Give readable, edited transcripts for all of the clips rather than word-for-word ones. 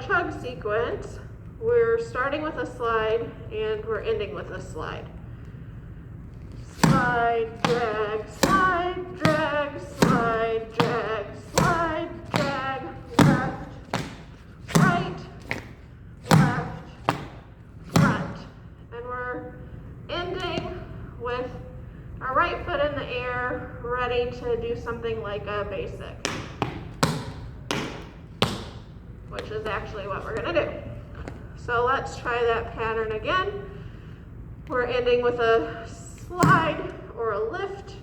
chug sequence, we're starting with a slide and we're ending with a slide. Slide, drag, slide, drag, slide, drag, slide, drag, left, right, left, front. And we're ending with our right foot in the air, ready to do something like a basic, which is actually what we're gonna do. So let's try that pattern again. We're ending with a slide or a lift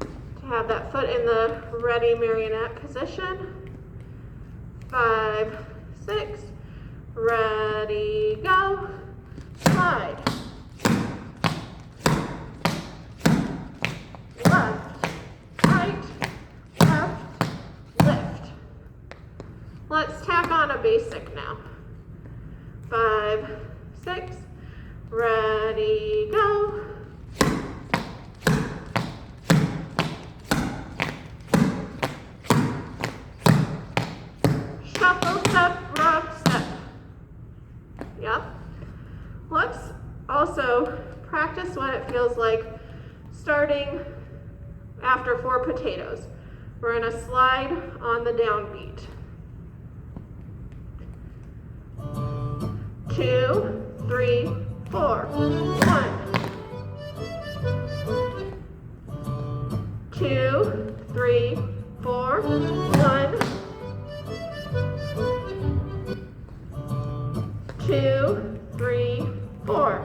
to have that foot in the ready marionette position. 5, 6, ready, go, slide. Left, right, left, lift. Let's tack on a basic now. 5, 6, ready, go. Shuffle, step, rock, step. Yep. Let's also practice what it feels like starting after 4 potatoes. We're going to slide on the downbeat. 2, 3, 4. 1, 2, 3, 4. 1, 2, 3, 4.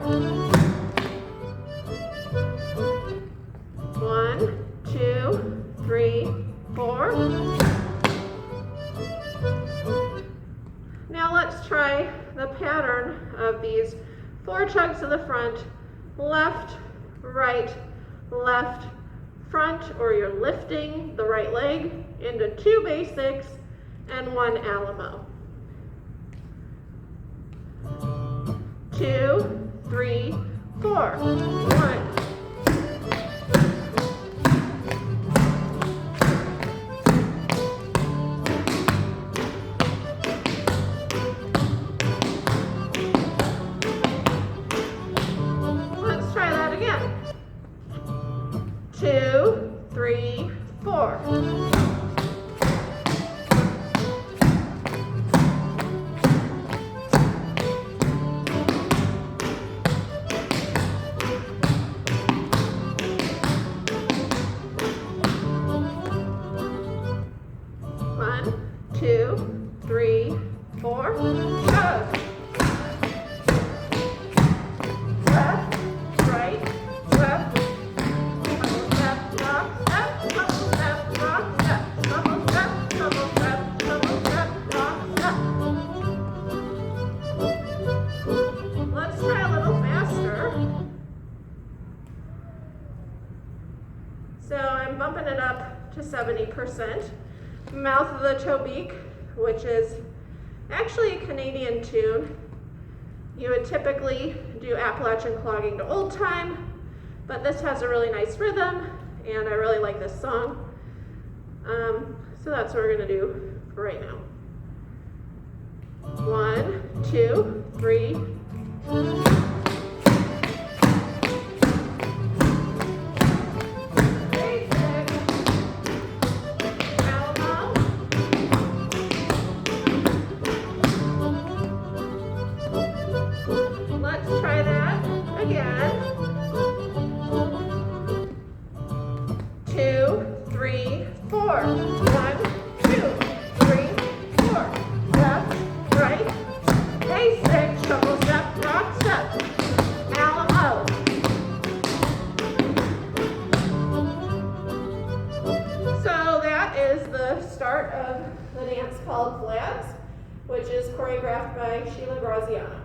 1, 2, 3, 4. Now let's try the pattern of these 4 chugs to the front, left, right, left, front, or you're lifting the right leg into 2 basics and 1 Alamo. 2, 3, 4. 1. Let's try that again. 2, 3, 4. 1, 2, 3, 4. Chug. Left, right, left. Shuffle, step, rock, step. Shuffle, step, rock, step. Shuffle, step, shuffle, step, shuffle, step, rock, step. Let's try a little faster. So I'm bumping it up to 70%. Mouth of the toe beak, which is actually a Canadian tune. You would typically do Appalachian clogging to old time, but this has a really nice rhythm, and I really like this song. So that's what we're gonna do right now. 1, 2, 3. Let's try that again. 2, 3, 4. 1, 2, 3, 4. Left, right, basic, shuffle, step, rock, step, Alamo. So that is the start of the dance called Vlad's, which is choreographed by Sheila Graziano.